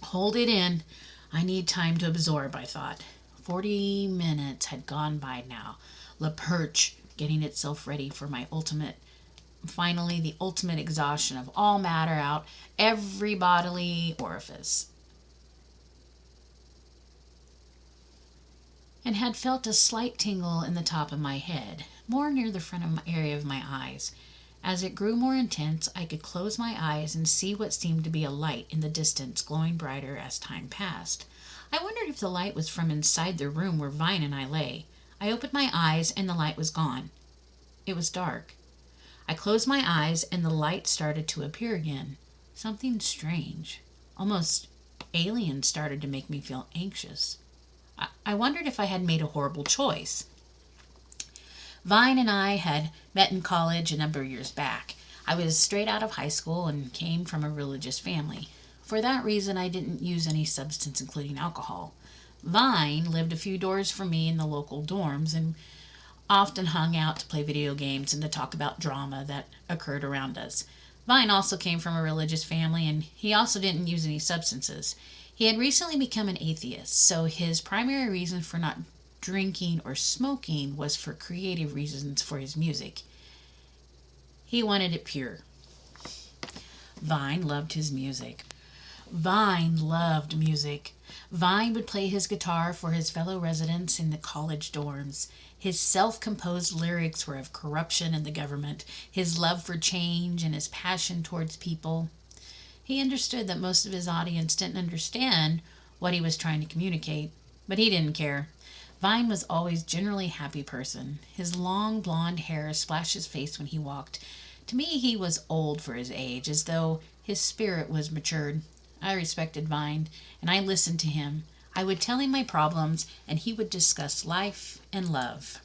Hold it in. I need time to absorb, I thought. 40 minutes had gone by now. La Purge getting itself ready for finally the ultimate exhaustion of all matter out every bodily orifice. And had felt a slight tingle in the top of my head, more near the front of area of my eyes. As it grew more intense, I could close my eyes and see what seemed to be a light in the distance, glowing brighter as time passed. I wondered if the light was from inside the room where Vine and I lay. I opened my eyes and the light was gone. It was dark. I closed my eyes and the light started to appear again. Something strange, almost alien, started to make me feel anxious. I wondered if I had made a horrible choice. Vine and I had met in college a number of years back. I was straight out of high school and came from a religious family. For that reason, I didn't use any substance, including alcohol. Vine lived a few doors from me in the local dorms and often hung out to play video games and to talk about drama that occurred around us. Vine also came from a religious family, and he also didn't use any substances. He had recently become an atheist, so his primary reason for not drinking or smoking was for creative reasons for his music. He wanted it pure. Vine loved his music. Vine loved music. Vine would play his guitar for his fellow residents in the college dorms. His self-composed lyrics were of corruption and the government, his love for change, and his passion towards people. He understood that most of his audience didn't understand what he was trying to communicate, but he didn't care. Vine was always a generally happy person. His long blonde hair splashed his face when he walked. To me, he was old for his age, as though his spirit was matured. I respected Vine, and I listened to him. I would tell him my problems, and he would discuss life and love.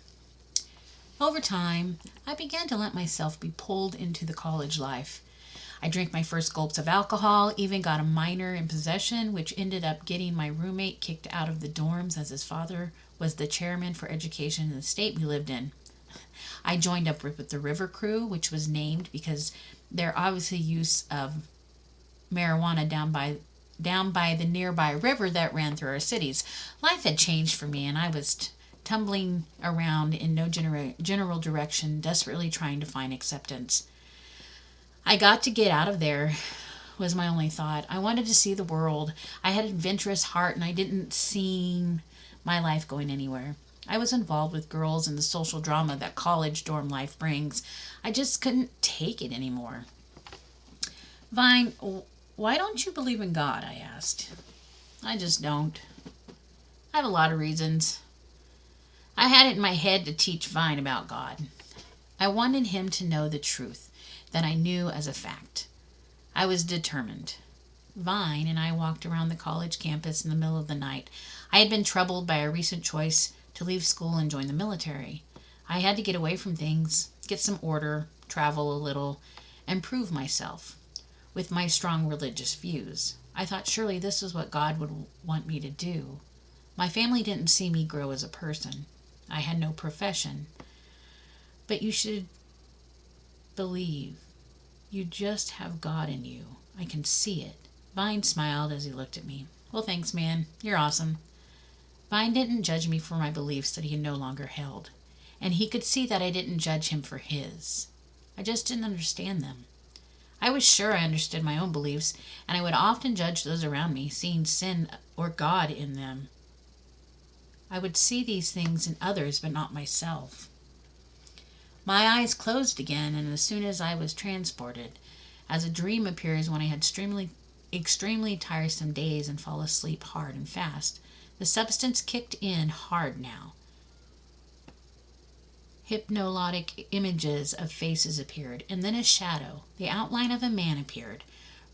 Over time, I began to let myself be pulled into the college life. I drank my first gulps of alcohol, even got a minor in possession, which ended up getting my roommate kicked out of the dorms as his father was the chairman for education in the state we lived in. I joined up with the River Crew, which was named because their obviously use of marijuana down by the nearby river that ran through our cities. Life had changed for me, and I was tumbling around in no general direction, desperately trying to find acceptance. I got to get out of there, was my only thought. I wanted to see the world. I had an adventurous heart, and I didn't see my life going anywhere. I was involved with girls and the social drama that college dorm life brings. I just couldn't take it anymore. Vine, why don't you believe in God? I asked. I just don't. I have a lot of reasons. I had it in my head to teach Vine about God. I wanted him to know the truth that I knew as a fact. I was determined. Vine and I walked around the college campus in the middle of the night. I had been troubled by a recent choice to leave school and join the military. I had to get away from things, get some order, travel a little, and prove myself. With my strong religious views, I thought surely this is what God would want me to do. My family didn't see me grow as a person. I had no profession. But you should believe. You just have God in you. I can see it. Vine smiled as he looked at me. Well, thanks, man. You're awesome. Vine didn't judge me for my beliefs that he no longer held, and he could see that I didn't judge him for his. I just didn't understand them. I was sure I understood my own beliefs, and I would often judge those around me, seeing sin or God in them. I would see these things in others, but not myself. My eyes closed again, and as soon as I was transported, as a dream appears when I had extremely tiresome days and fall asleep hard and fast, the substance kicked in hard now. Hypnotic images of faces appeared, and then a shadow, the outline of a man appeared.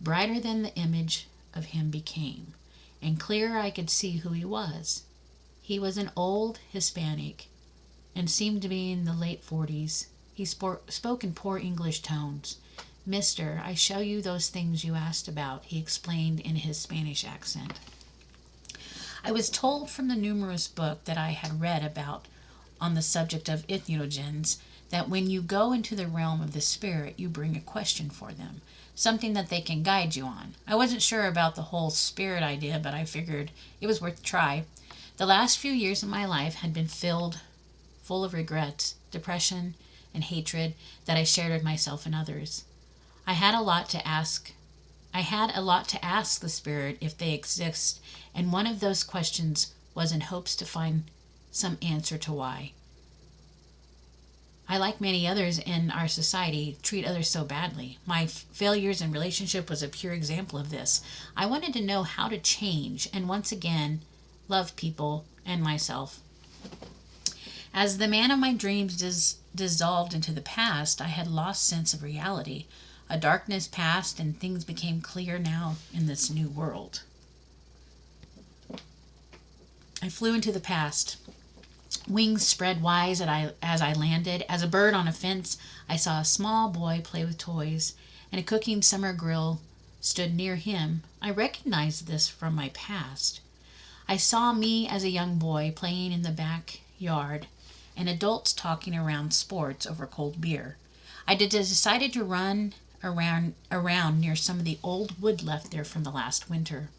Brighter than the image of him became, and clearer I could see who he was. He was an old Hispanic, and seemed to be in the late 40s. He spoke in poor English tones. "Mister, I show you those things you asked about," he explained in his Spanish accent. I was told from the numerous book that I had read about on the subject of entheogens that when you go into the realm of the spirit, you bring a question for them, something that they can guide you on. I wasn't sure about the whole spirit idea, but I figured it was worth a try. The last few years of my life had been full of regrets, depression, and hatred that I shared with myself and others. I had a lot to ask the spirit if they exist, and one of those questions was in hopes to find some answer to why I, like many others in our society, treat others so badly. My failures in relationship was a pure example of this. I wanted to know how to change and once again love people and myself. As the man of my dreams dissolved into the past, I had lost sense of reality. A darkness passed and things became clear now in this new world. I flew into the past. Wings spread wide as I landed. As a bird on a fence, I saw a small boy play with toys, and a cooking summer grill stood near him. I recognized this from my past. I saw me as a young boy playing in the backyard, and adults talking around sports over cold beer. I decided to run around near some of the old wood left there from the last winter.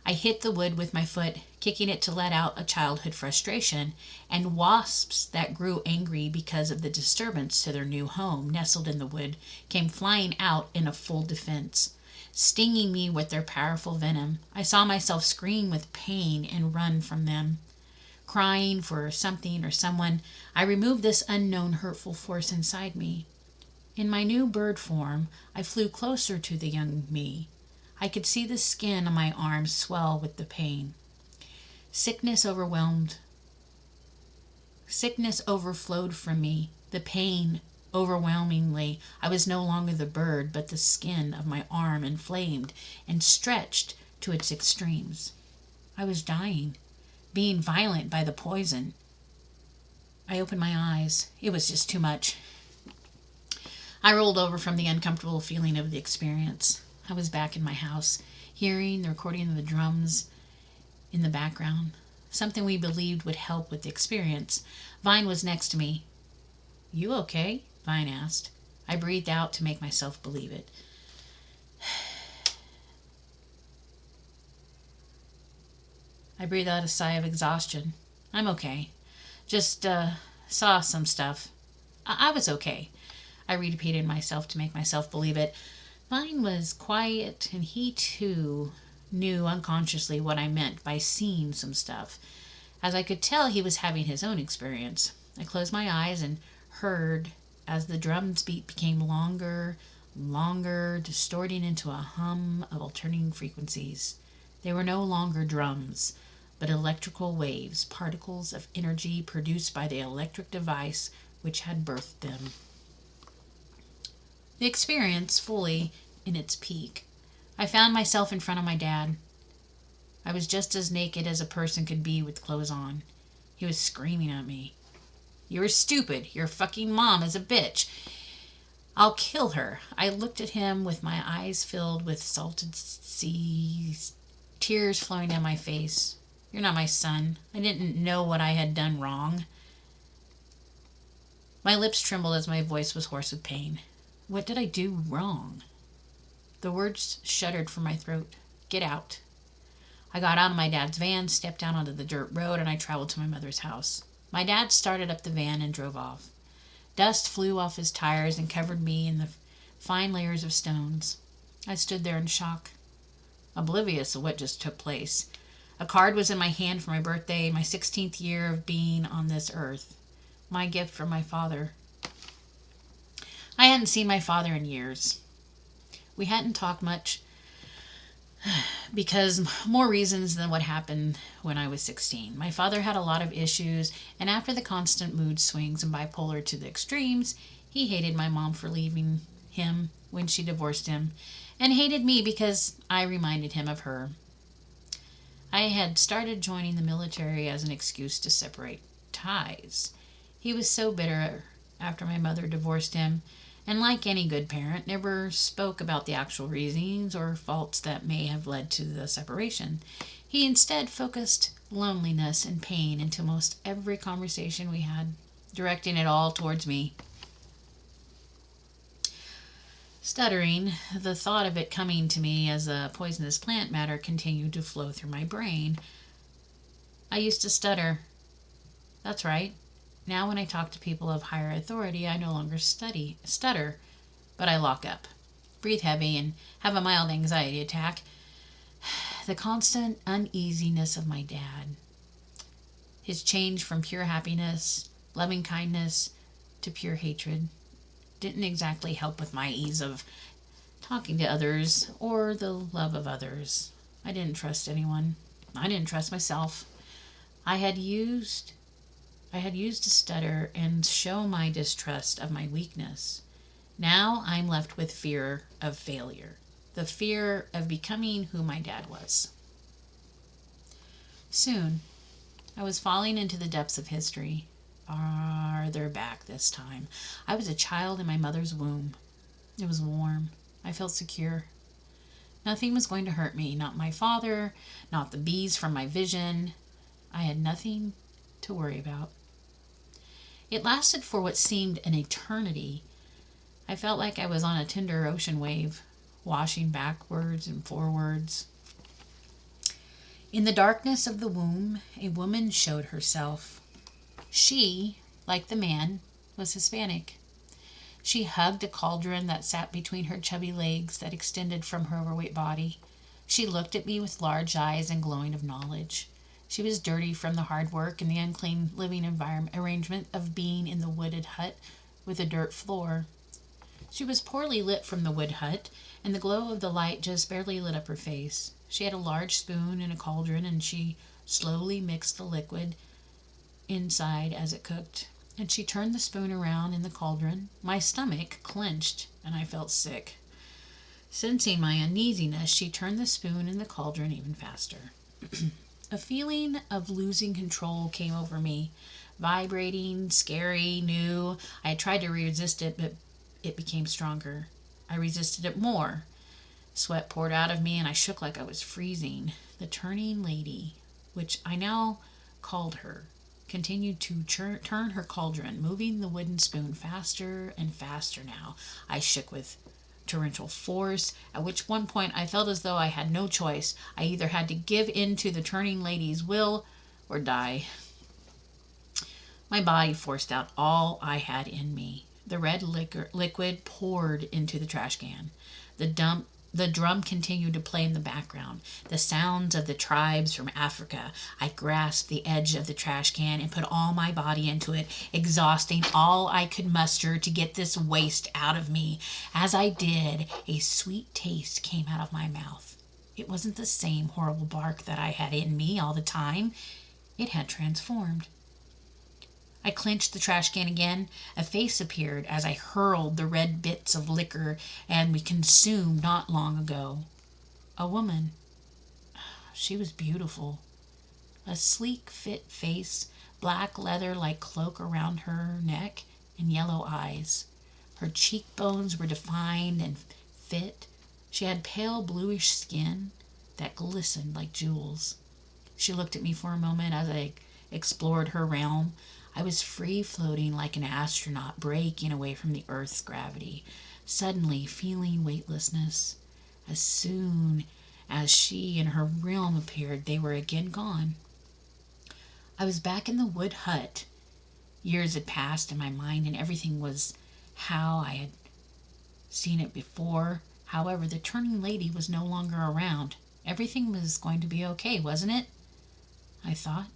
I hit the wood with my foot, kicking it to let out a childhood frustration, and wasps that grew angry because of the disturbance to their new home nestled in the wood came flying out in a full defense, stinging me with their powerful venom. I saw myself scream with pain and run from them, crying for something or someone. I removed this unknown hurtful force inside me. In my new bird form, I flew closer to the young me. I could see the skin on my arms swell with the pain. Sickness overflowed from me, the pain overwhelmingly. I was no longer the bird, but the skin of my arm inflamed and stretched to its extremes. I was dying, being violent by the poison. I opened my eyes. It was just too much. I rolled over from the uncomfortable feeling of the experience. I was back in my house, hearing the recording of the drums in the background, something we believed would help with the experience. Vine was next to me. "You okay?" Vine asked. I breathed out to make myself believe it. I breathed out a sigh of exhaustion. "I'm okay. Just saw some stuff. I was okay." I repeated myself to make myself believe it. Vine was quiet, and he too knew unconsciously what I meant by seeing some stuff, as I could tell he was having his own experience. I closed my eyes and heard as the drum's beat became longer, distorting into a hum of alternating frequencies. They were no longer drums, but electrical waves, particles of energy produced by the electric device which had birthed them. The experience fully in its peak. I found myself in front of my dad. I was just as naked as a person could be with clothes on. He was screaming at me. "You're stupid. Your fucking mom is a bitch. I'll kill her." I looked at him with my eyes filled with salted seas, tears flowing down my face. "You're not my son. I didn't know what I had done wrong." My lips trembled as my voice was hoarse with pain. What did I do wrong? The words shuddered from my throat. "Get out." I got out of my dad's van, stepped down onto the dirt road, and I traveled to my mother's house. My dad started up the van and drove off. Dust flew off his tires and covered me in the fine layers of stones. I stood there in shock, oblivious of what just took place. A card was in my hand for my birthday, my 16th year of being on this earth. My gift from my father. I hadn't seen my father in years. We hadn't talked much. because more reasons than what happened when I was 16. My father had a lot of issues, and after the constant mood swings and bipolar to the extremes, he hated my mom for leaving him when she divorced him, and hated me because I reminded him of her. I had started joining the military as an excuse to separate ties. He was so bitter after my mother divorced him, and like any good parent, never spoke about the actual reasons or faults that may have led to the separation. He instead focused loneliness and pain into most every conversation we had, directing it all towards me. Stuttering, the thought of it coming to me as a poisonous plant matter continued to flow through my brain. I used to stutter. That's right. Now when I talk to people of higher authority, I no longer stutter, but I lock up, breathe heavy, and have a mild anxiety attack. The constant uneasiness of my dad, his change from pure happiness, loving kindness, to pure hatred, didn't exactly help with my ease of talking to others or the love of others. I didn't trust anyone. I didn't trust myself. I had used to stutter and show my distrust of my weakness. Now I'm left with fear of failure, the fear of becoming who my dad was. Soon, I was falling into the depths of history, farther back this time. I was a child in my mother's womb. It was warm. I felt secure. Nothing was going to hurt me, not my father, not the bees from my vision. I had nothing to worry about. It lasted for what seemed an eternity. I felt like I was on a tender ocean wave, washing backwards and forwards. In the darkness of the womb, a woman showed herself. She, like the man, was Hispanic. She hugged a cauldron that sat between her chubby legs that extended from her overweight body. She looked at me with large eyes and glowing of knowledge. She was dirty from the hard work and the unclean living environment arrangement of being in the wooded hut with a dirt floor. She was poorly lit from the wood hut, and the glow of the light just barely lit up her face. She had a large spoon and a cauldron, and she slowly mixed the liquid inside as it cooked. And she turned the spoon around in the cauldron. My stomach clenched, and I felt sick. Sensing my uneasiness, she turned the spoon in the cauldron even faster. A feeling of losing control came over me. Vibrating, scary, new. I had tried to resist it, but it became stronger. I resisted it more. Sweat poured out of me, and I shook like I was freezing. The turning lady, which I now called her, continued to turn her cauldron, moving the wooden spoon faster and faster now. I shook with torrential force, at which one point I felt as though I had no choice. I either had to give in to the turning lady's will or die. My body forced out all I had in me. The red liquid poured into the trash can. The drum continued to play in the background, the sounds of the tribes from Africa. I grasped the edge of the trash can and put all my body into it, exhausting all I could muster to get this waste out of me. As I did, a sweet taste came out of my mouth. It wasn't the same horrible bark that I had in me all the time. It had transformed. I clenched the trash can again. A face appeared as I hurled the red bits of liquor and we consumed not long ago. A woman. She was beautiful. A sleek, fit face, black leather-like cloak around her neck, and yellow eyes. Her cheekbones were defined and fit. She had pale bluish skin that glistened like jewels. She looked at me for a moment as I explored her realm. I was free-floating like an astronaut breaking away from the Earth's gravity, suddenly feeling weightlessness. As soon as she and her realm appeared, they were again gone. I was back in the wood hut. Years had passed in my mind, and everything was how I had seen it before. However, the turning lady was no longer around. Everything was going to be okay, wasn't it? I thought.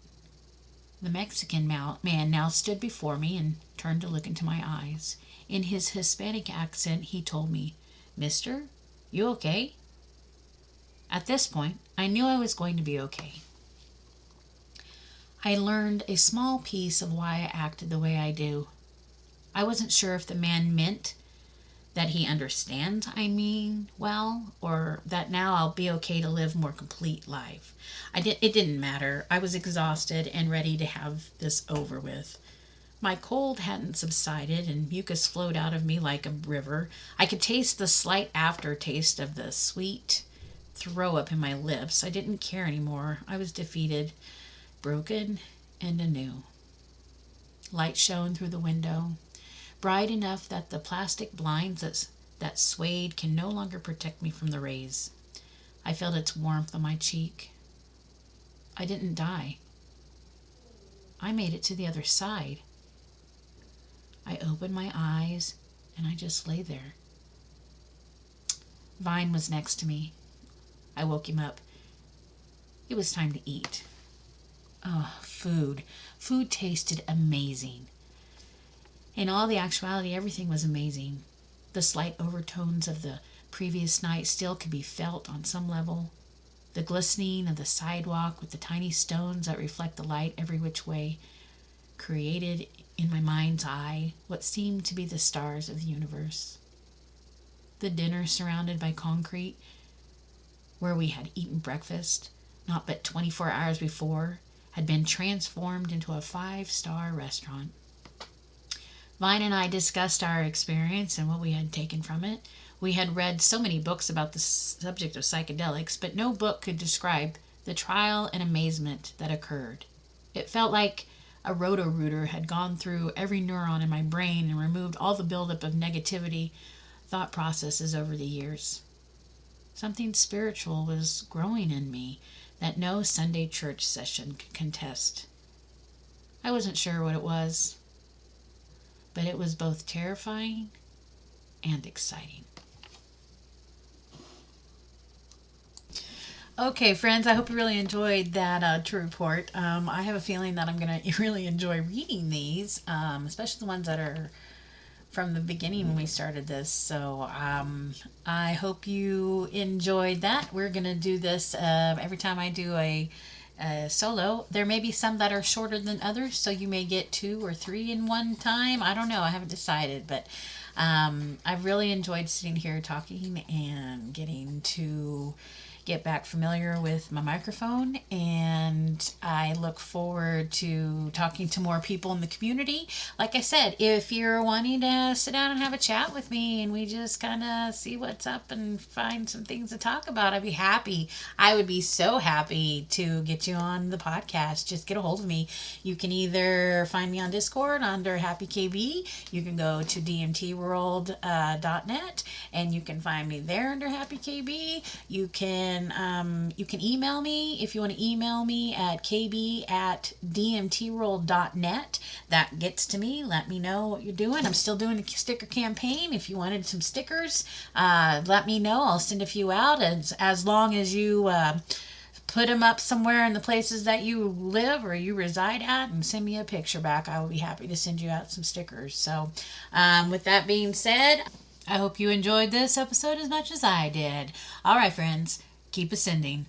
The Mexican man now stood before me and turned to look into my eyes. In his Hispanic accent, he told me, "Mister, you okay?" At this point, I knew I was going to be okay. I learned a small piece of why I acted the way I do. I wasn't sure if the man meant that he understands I mean well, or that now I'll be okay to live more complete life. It didn't matter. I was exhausted and ready to have this over with. My cold hadn't subsided and mucus flowed out of me like a river. I could taste the slight aftertaste of the sweet throw up in my lips. I didn't care anymore. I was defeated, broken, and anew. Light shone through the window, bright enough that the plastic blinds that swayed can no longer protect me from the rays. I felt its warmth on my cheek. I didn't die. I made it to the other side. I opened my eyes and I just lay there. Vine was next to me. I woke him up. It was time to eat. Oh, food. Food tasted amazing. In all the actuality, everything was amazing. The slight overtones of the previous night still could be felt on some level. The glistening of the sidewalk with the tiny stones that reflect the light every which way created in my mind's eye what seemed to be the stars of the universe. The dinner surrounded by concrete, where we had eaten breakfast, not but 24 hours before, had been transformed into a 5-star restaurant. Vine and I discussed our experience and what we had taken from it. We had read so many books about the subject of psychedelics, but no book could describe the trial and amazement that occurred. It felt like a roto-rooter had gone through every neuron in my brain and removed all the buildup of negativity thought processes over the years. Something spiritual was growing in me that no Sunday church session could contest. I wasn't sure what it was, but it was both terrifying and exciting. Okay, friends, I hope you really enjoyed that true report. I have a feeling that I'm going to really enjoy reading these, especially the ones that are from the beginning when we started this. So I hope you enjoyed that. We're going to do this every time I do a solo. There may be some that are shorter than others, so you may get 2 or 3 in one time. I don't know. I haven't decided, but I've really enjoyed sitting here talking and getting to get back familiar with my microphone, and I look forward to talking to more people in the community. Like I said, if you're wanting to sit down and have a chat with me and we just kind of see what's up and find some things to talk about, I'd be happy. I would be so happy to get you on the podcast. Just get a hold of me. You can either find me on Discord under HappyKB. You can go to dmtworld.net and you can find me there under HappyKB. You can email me if you want to email me at kb@dmtworld.net. That gets to me. Let me know what you're doing. I'm still doing a sticker campaign. If you wanted some stickers, let me know. I'll send a few out as long as you put them up somewhere in the places that you live or you reside at and send me a picture back. I will be happy to send you out some stickers. So with that being said, I hope you enjoyed this episode as much as I did. All right, friends. Keep ascending.